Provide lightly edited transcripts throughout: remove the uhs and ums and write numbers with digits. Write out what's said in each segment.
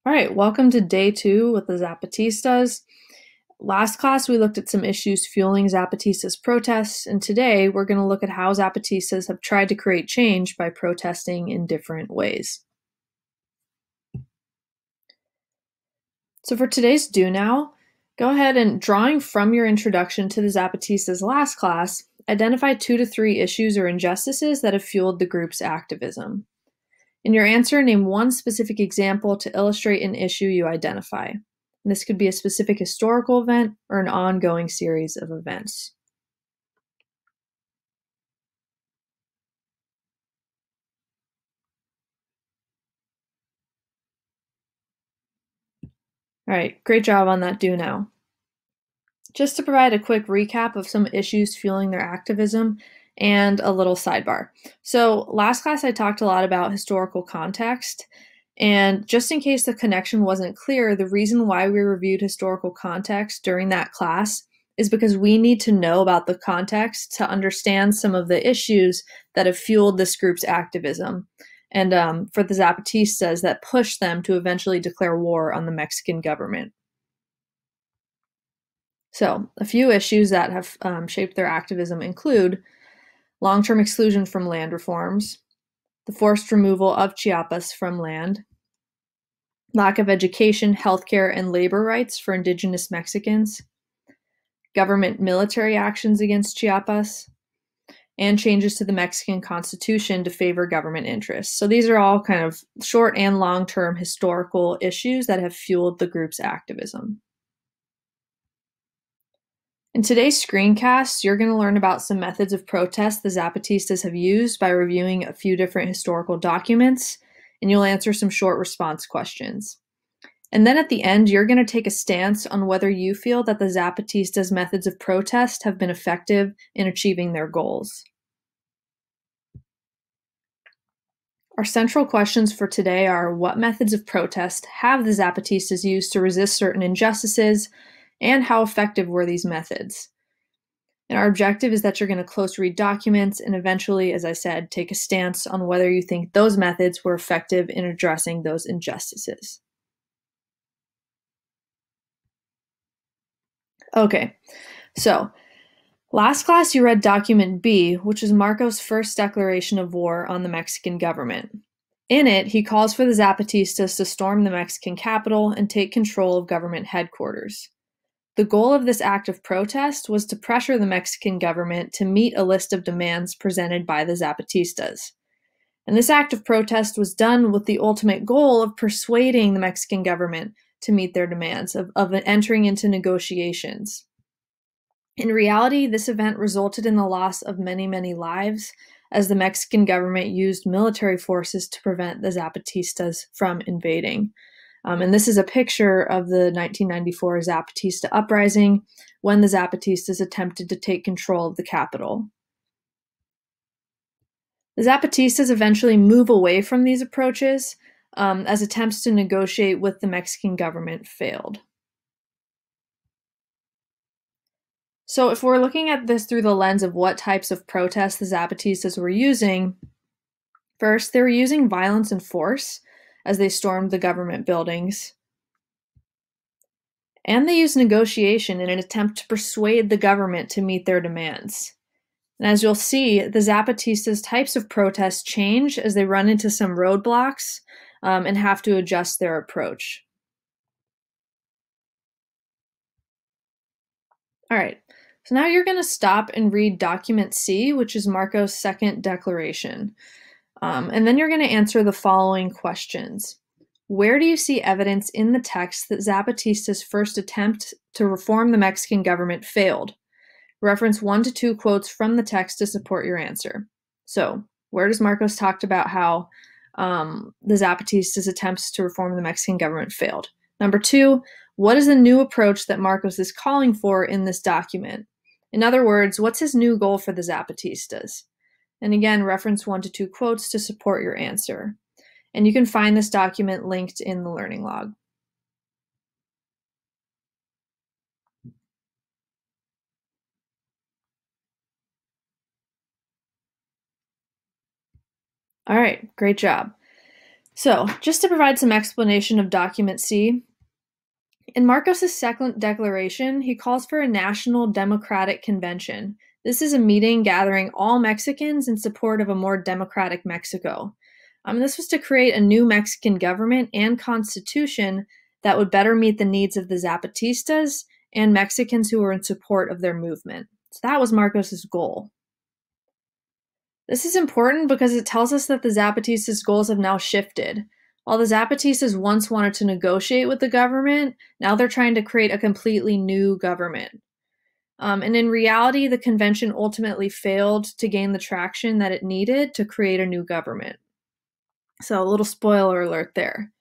All right, welcome to day 2 with the Zapatistas. Last class, we looked at some issues fueling Zapatistas' protests, and today we're going to look at how Zapatistas have tried to create change by protesting in different ways. So for today's do now, go ahead and, drawing from your introduction to the Zapatistas last class, identify 2 to 3 issues or injustices that have fueled the group's activism. In your answer, name one specific example to illustrate an issue you identify. And this could be a specific historical event or an ongoing series of events. All right, great job on that do now. Just to provide a quick recap of some issues fueling their activism and a little sidebar. So last class I talked a lot about historical context, and just in case the connection wasn't clear, the reason why we reviewed historical context during that class is because we need to know about the context to understand some of the issues that have fueled this group's activism, and for the Zapatistas that pushed them to eventually declare war on the Mexican government. So, a few issues that have shaped their activism include long-term exclusion from land reforms, the forced removal of Chiapas from land, lack of education, healthcare, and labor rights for indigenous Mexicans, government military actions against Chiapas, and changes to the Mexican Constitution to favor government interests. So these are all kind of short and long-term historical issues that have fueled the group's activism. In today's screencast, you're going to learn about some methods of protest the Zapatistas have used by reviewing a few different historical documents, and you'll answer some short response questions. And then at the end, you're going to take a stance on whether you feel that the Zapatistas' methods of protest have been effective in achieving their goals. Our central questions for today are: what methods of protest have the Zapatistas used to resist certain injustices, and how effective were these methods? And our objective is that you're going to close read documents and eventually, as I said, take a stance on whether you think those methods were effective in addressing those injustices. Okay, so last class you read document B, which is Marcos' first declaration of war on the Mexican government. In it, he calls for the Zapatistas to storm the Mexican capital and take control of government headquarters. The goal of this act of protest was to pressure the Mexican government to meet a list of demands presented by the Zapatistas. And this act of protest was done with the ultimate goal of persuading the Mexican government to meet their demands, of entering into negotiations. In reality, this event resulted in the loss of many, many lives, as the Mexican government used military forces to prevent the Zapatistas from invading. And this is a picture of the 1994 Zapatista uprising, when the Zapatistas attempted to take control of the capital. The Zapatistas eventually move away from these approaches, as attempts to negotiate with the Mexican government failed. So if we're looking at this through the lens of what types of protests the Zapatistas were using, first, they were using violence and force as they stormed the government buildings. And they used negotiation in an attempt to persuade the government to meet their demands. And as you'll see, the Zapatistas' types of protests change as they run into some roadblocks and have to adjust their approach. All right, so now you're going to stop and read document C, which is Marcos' second declaration. And then you're going to answer the following questions. Where do you see evidence in the text that Zapatistas' first attempt to reform the Mexican government failed? Reference 1 to 2 quotes from the text to support your answer. So, where does Marcos talk about how the Zapatistas' attempts to reform the Mexican government failed? Number 2, what is the new approach that Marcos is calling for in this document? In other words, what's his new goal for the Zapatistas? And again, reference 1 to 2 quotes to support your answer. And you can find this document linked in the learning log. All right, great job. So, just to provide some explanation of Document C, in Marcos's second declaration, he calls for a national democratic convention. This is a meeting gathering all Mexicans in support of a more democratic Mexico. This was to create a new Mexican government and constitution that would better meet the needs of the Zapatistas and Mexicans who were in support of their movement. So that was Marcos's goal. This is important because it tells us that the Zapatistas' goals have now shifted. While the Zapatistas once wanted to negotiate with the government, now they're trying to create a completely new government. And in reality, the convention ultimately failed to gain the traction that it needed to create a new government. So a little spoiler alert there.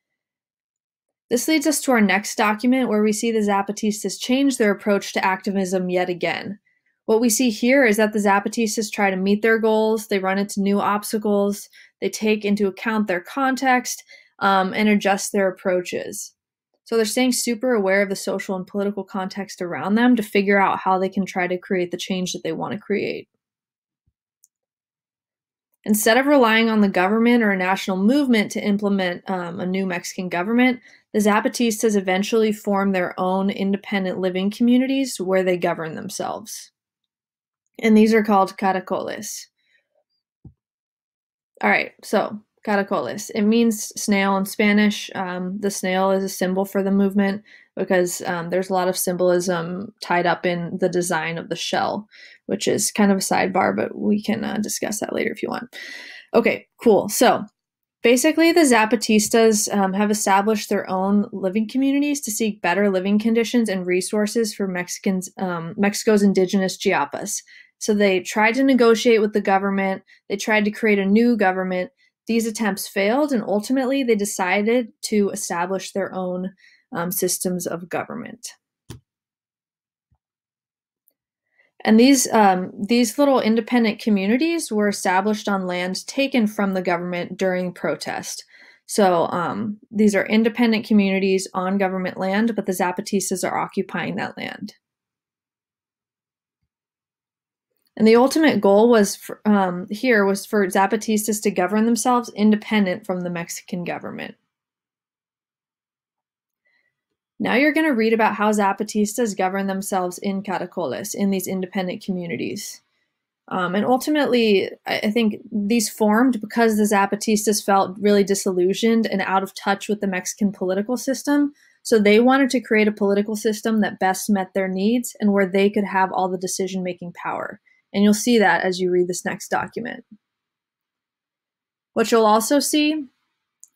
This leads us to our next document where we see the Zapatistas change their approach to activism yet again. What we see here is that the Zapatistas try to meet their goals, they run into new obstacles, they take into account their context, and adjust their approaches. So they're staying super aware of the social and political context around them to figure out how they can try to create the change that they want to create. Instead of relying on the government or a national movement to implement a new Mexican government, the Zapatistas eventually form their own independent living communities where they govern themselves. And these are called caracoles. All right, so caracoles. It means snail in Spanish. The snail is a symbol for the movement because there's a lot of symbolism tied up in the design of the shell, which is kind of a sidebar, but we can discuss that later if you want. Okay, cool. So basically, the Zapatistas have established their own living communities to seek better living conditions and resources for Mexico's indigenous Chiapas. So they tried to negotiate with the government. They tried to create a new government. These attempts failed, and ultimately they decided to establish their own systems of government. And these little independent communities were established on land taken from the government during protest. So these are independent communities on government land, but the Zapatistas are occupying that land. And the ultimate goal was for Zapatistas to govern themselves independent from the Mexican government. Now you're going to read about how Zapatistas govern themselves in caracoles, in these independent communities. And ultimately, I think these formed because the Zapatistas felt really disillusioned and out of touch with the Mexican political system. So they wanted to create a political system that best met their needs and where they could have all the decision-making power. And you'll see that as you read this next document. What you'll also see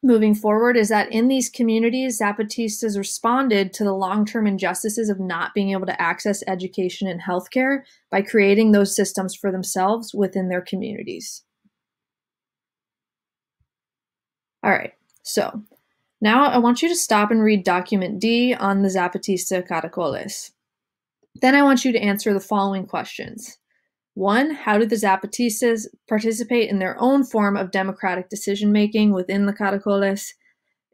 moving forward is that in these communities, Zapatistas responded to the long-term injustices of not being able to access education and healthcare by creating those systems for themselves within their communities. All right, so now I want you to stop and read document D on the Zapatista caracoles. Then I want you to answer the following questions. 1, how do the Zapatistas participate in their own form of democratic decision-making within the caracoles?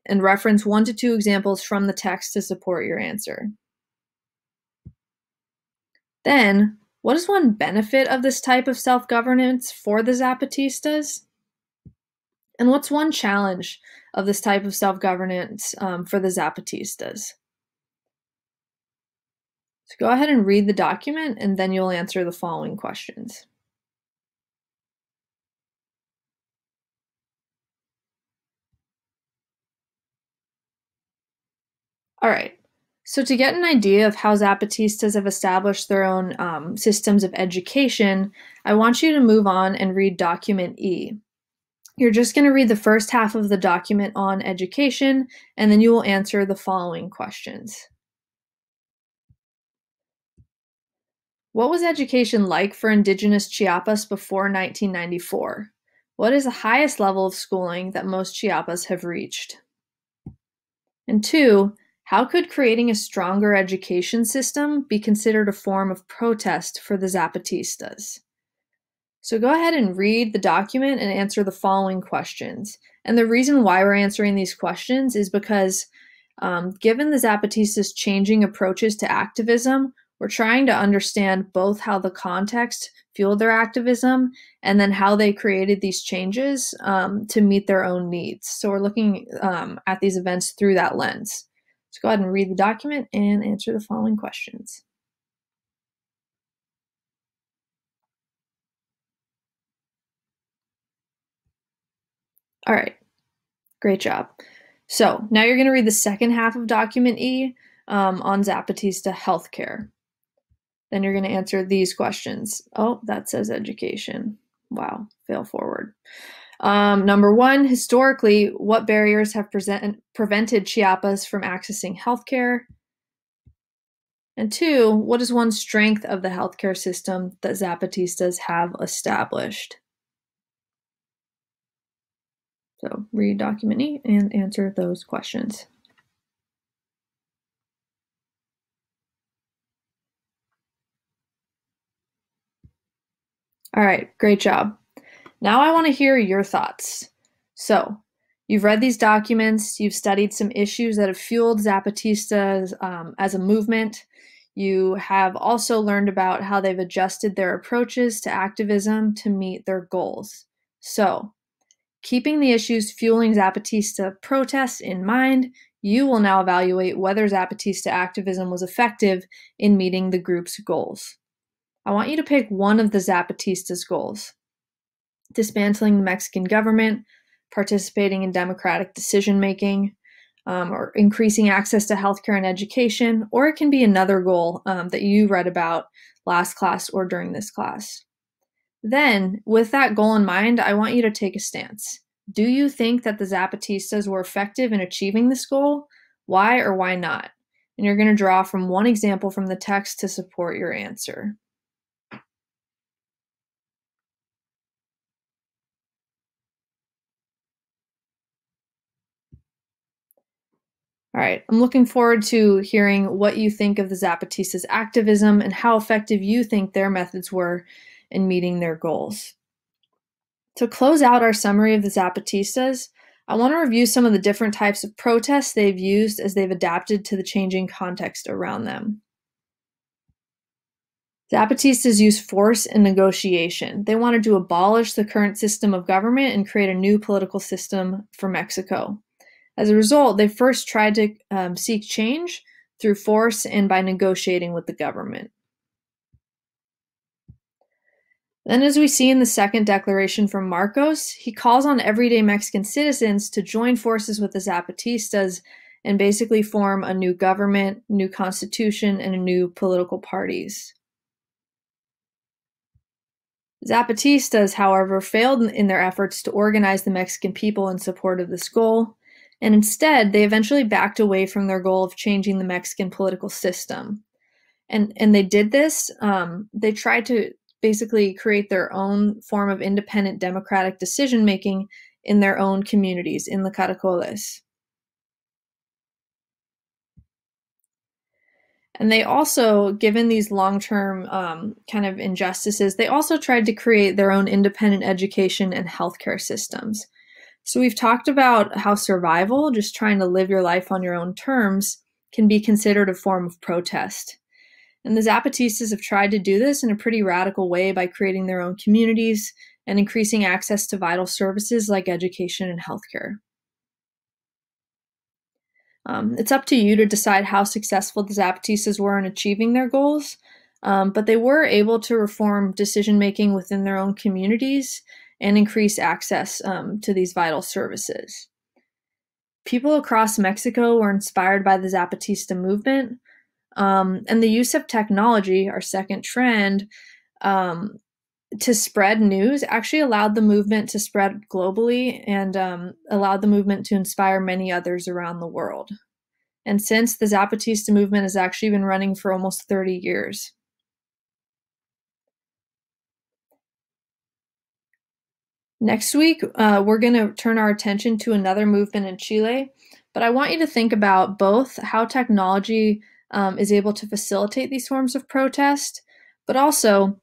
And reference 1 to 2 examples from the text to support your answer. Then, what is one benefit of this type of self-governance for the Zapatistas? And what's one challenge of this type of self-governance for the Zapatistas? So go ahead and read the document, and then you'll answer the following questions. All right, so to get an idea of how Zapatistas have established their own systems of education, I want you to move on and read document E. You're just going to read the first half of the document on education, and then you will answer the following questions. What was education like for indigenous Chiapas before 1994? What is the highest level of schooling that most Chiapas have reached? And 2, how could creating a stronger education system be considered a form of protest for the Zapatistas? So go ahead and read the document and answer the following questions. And the reason why we're answering these questions is because given the Zapatistas' changing approaches to activism, We're trying to understand both how the context fueled their activism and then how they created these changes to meet their own needs. So we're looking at these events through that lens. Let's go ahead and read the document and answer the following questions. All right, great job. So now you're going to read the second half of document E on Zapatista healthcare. Then you're going to answer these questions. Oh, that says education. Wow, fail forward. Number 1, historically, what barriers have prevented Chiapas from accessing healthcare? And 2, what is one strength of the healthcare system that Zapatistas have established? So read document E and answer those questions. All right, great job. Now I want to hear your thoughts. So you've read these documents, you've studied some issues that have fueled Zapatistas as a movement. You have also learned about how they've adjusted their approaches to activism to meet their goals. So, keeping the issues fueling Zapatista protests in mind, you will now evaluate whether Zapatista activism was effective in meeting the group's goals. I want you to pick one of the Zapatistas' goals: dismantling the Mexican government, participating in democratic decision-making, or increasing access to healthcare and education, or it can be another goal that you read about last class or during this class. Then, with that goal in mind, I want you to take a stance. Do you think that the Zapatistas were effective in achieving this goal? Why or why not? And you're going to draw from one example from the text to support your answer. All right, I'm looking forward to hearing what you think of the Zapatistas' activism and how effective you think their methods were in meeting their goals. To close out our summary of the Zapatistas, I want to review some of the different types of protests they've used as they've adapted to the changing context around them. Zapatistas use force and negotiation. They wanted to abolish the current system of government and create a new political system for Mexico. As a result, they first tried to seek change through force and by negotiating with the government. Then, as we see in the second declaration from Marcos, he calls on everyday Mexican citizens to join forces with the Zapatistas and basically form a new government, new constitution, and a new political parties. Zapatistas, however, failed in their efforts to organize the Mexican people in support of this goal, and instead they eventually backed away from their goal of changing the Mexican political system. And they did this, they tried to basically create their own form of independent democratic decision-making in their own communities, in the caracoles. And they also, given these long-term kind of injustices, they also tried to create their own independent education and healthcare systems. So we've talked about how survival, just trying to live your life on your own terms, can be considered a form of protest. And the Zapatistas have tried to do this in a pretty radical way by creating their own communities and increasing access to vital services like education and healthcare. It's up to you to decide how successful the Zapatistas were in achieving their goals, but they were able to reform decision-making within their own communities and increase access to these vital services. People across Mexico were inspired by the Zapatista movement, and the use of technology, our second trend, to spread news actually allowed the movement to spread globally and allowed the movement to inspire many others around the world. And since, the Zapatista movement has actually been running for almost 30 years. Next week, we're going to turn our attention to another movement in Chile, but I want you to think about both how technology is able to facilitate these forms of protest, but also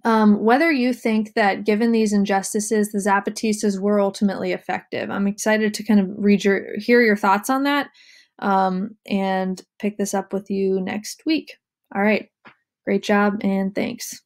whether you think that given these injustices, the Zapatistas were ultimately effective. I'm excited to kind of hear your thoughts on that and pick this up with you next week. All right. Great job and thanks.